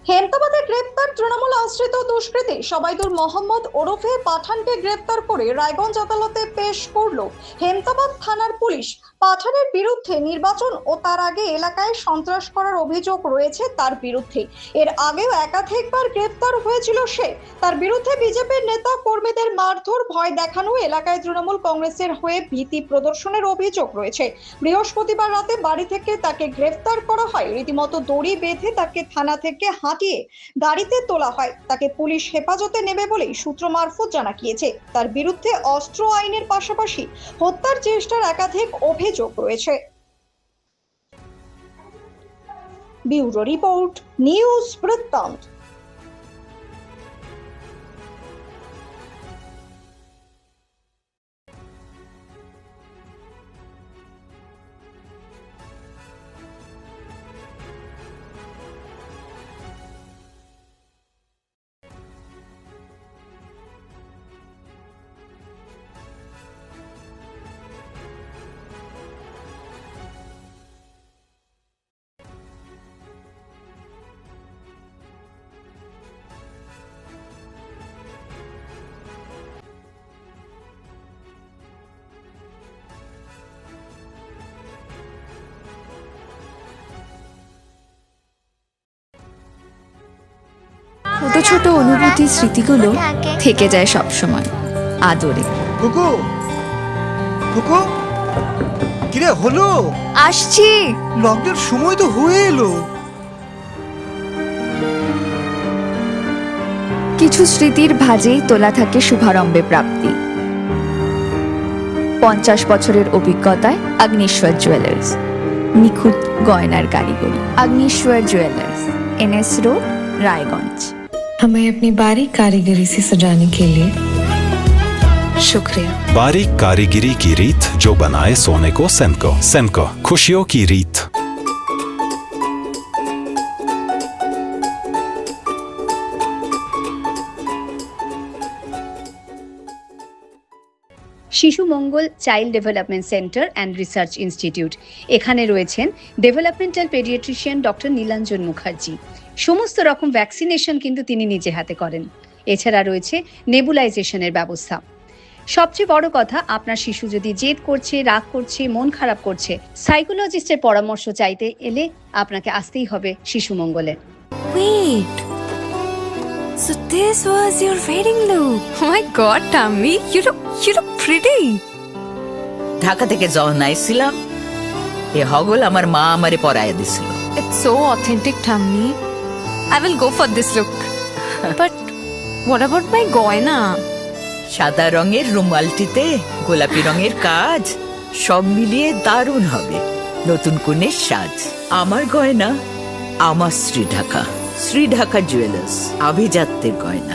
হেমতাবাদে গ্রেপ্তার তৃণমূল আশ্রিত দুষ্কৃতী সবাইদুর মোহাম্মদ ওরফে পাঠানকে গ্রেপ্তার করে রায়গঞ্জ আদালতে পেশ করল হেমতাবাদ থানার পুলিশ। পাঠানের বিরুদ্ধে নির্বাচন ও তার আগে এলাকায় সন্ত্রাস করার অভিযোগ রয়েছে তার বিরুদ্ধে। এর আগেও একাধিকবার গ্রেপ্তার হয়েছিল সে। তার বিরুদ্ধে বিজেপির নেতা কর্মীদের মারধর, ভয় দেখানো, এলাকায় তৃণমূল কংগ্রেসের হয়ে ভীতি প্রদর্শনের অভিযোগ রয়েছে। বৃহস্পতিবার রাতে বাড়ি থেকে তাকে গ্রেফতার করা হয়। রীতিমতো দড়ি বেঁধে তাকে থানা থেকে হাঁটিয়ে গাড়িতে তোলা হয়। তাকে পুলিশ হেফাজতে নেবে বলেই সূত্র মারফত জানা গিয়েছে। তার বিরুদ্ধে অস্ত্র আইনের পাশাপাশি হত্যার চেষ্টার একাধিক অভিযোগ রয়েছে। ব্যুরো রিপোর্ট, নিউজ বৃত্তান্ত। ছোট ছোট অনুভূতি, স্মৃতিগুলো থেকে যায় সব সময় আদরে। কুকু কুকু, কিরে হলো? আসছি। লকডাউন সময় তো হয়ে এলো। কিছু স্মৃতির ভাজেই তোলা থাকে শুভারম্ভে প্রাপ্তি। 50 বছরের অভিজ্ঞতায় অগ্নিশ্বর জুয়েলার্স, নিখুঁত গয়নার কারিগরি। Agnishwar jewellers, NS road, Raiganj. हमें अपनी बारीक कारीगरी से सजाने के लिए शुक्रिया। बारीक कारीगरी की रीत जो बनाए सोने को सेमको। सेमको, खुशियों की रीत। Shishu Mangal child development centre and research institute. এখানে রয়েছেন developmental paediatrician doctor Nilanjan Mukherjee. সমস্ত রকম ভ্যাকসিনেশন কিন্তু তিনি নিজে হাতে করেন। এছাড়া রয়েছে নেবুলাইজেশনের ব্যবস্থা। সবচেয়ে বড় কথা, আপনার শিশু যদি জেদ করছে, রাগ করছে, মন খারাপ করছে, সাইকোলজিস্টের পরামর্শ চাইতে এলে আপনাকে আসতেই হবে শিশু মঙ্গলে। Wait, so this was your wedding look? Oh my God, Tammy, you look pretty. Dhaka থেকে যখন আইছিলাম, এ হগল আমার মা আমারে পরায় দিছিল। It's so authentic, Tammy. I will go for this look. But what about my goina? সাদা রঙের রুমালটিতে গোলাপি রঙের কাজ, সব মিলিয়ে দারুণ হবে নতুন কনের সাজ। আমার গয়না, আমার শ্রী ঢাকা জুয়েলার্স, আভিজাত্যের গয়না।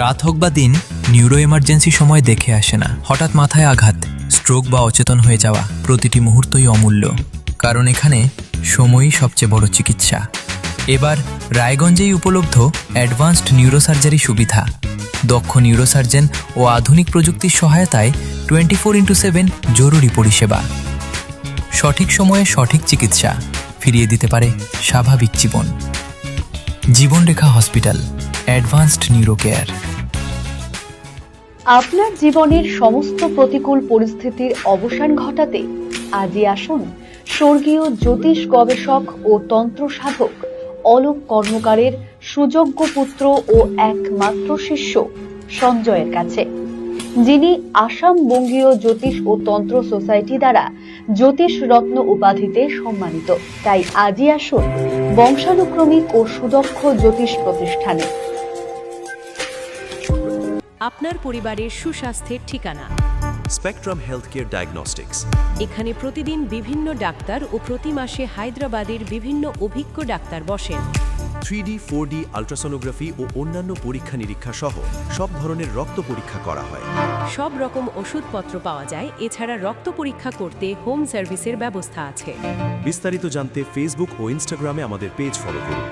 রাত হোক বা দিন, নিউরো এমার্জেন্সি সময় দেখে আসে না। হঠাৎ মাথায় আঘাত, স্ট্রোক বা অচেতন হয়ে যাওয়া, প্রতিটি মুহূর্তই অমূল্য। কারণ এখানে সময়ই সবচেয়ে বড় চিকিৎসা। এবার রায়গঞ্জেই উপলব্ধ অ্যাডভান্সড নিউরোসার্জারি সুবিধা। দক্ষ নিউরোসার্জন ও আধুনিক প্রযুক্তির সহায়তায় 24x7 জরুরি পরিষেবা। সঠিক সময়ে সঠিক চিকিৎসা ফিরিয়ে দিতে পারে স্বাভাবিক জীবন। জীবনরেখা হসপিটাল, অ্যাডভান্সড নিউরো কেয়ার। আপনার জীবনের সমস্ত প্রতিকূল পরিস্থিতির অবসান ঘটাতে আজই আসুন স্বর্গীয় জ্যোতিষ গবেষক ও তন্ত্র সাধক অলোক কর্মকারের সুযোগ্য পুত্র ও একমাত্র শিষ্য সঞ্জয়ের কাছে, যিনি আসাম বঙ্গীয় জ্যোতিষ ও তন্ত্র সোসাইটি দ্বারা জ্যোতিষ রত্ন উপাধিতে সম্মানিত। তাই আজই আসুন বংশানুক্রমিক ও সুদক্ষ জ্যোতিষ প্রতিষ্ঠানে। আপনার পরিবারের সুস্বাস্থ্যের ঠিকানা স্পেকট্রাম হেলথকেয়ার ডায়াগনস্টিক্স। এখানে প্রতিদিন বিভিন্ন ডাক্তার ও প্রতি মাসে হায়দ্রাবাদের বিভিন্ন অভিজ্ঞ ডাক্তার বসেন। 3D, 4D আল্ট্রাসোনোগ্রাফি ও অন্যান্য পরীক্ষা নিরীক্ষা সহ সব ধরনের রক্ত পরীক্ষা করা হয়। সব রকম ওষুধপত্র পাওয়া যায়। এছাড়া রক্ত পরীক্ষা করতে হোম সার্ভিসের ব্যবস্থা আছে। বিস্তারিত জানতে ফেসবুক ও ইনস্টাগ্রামে আমাদের পেজ ফলো করুন।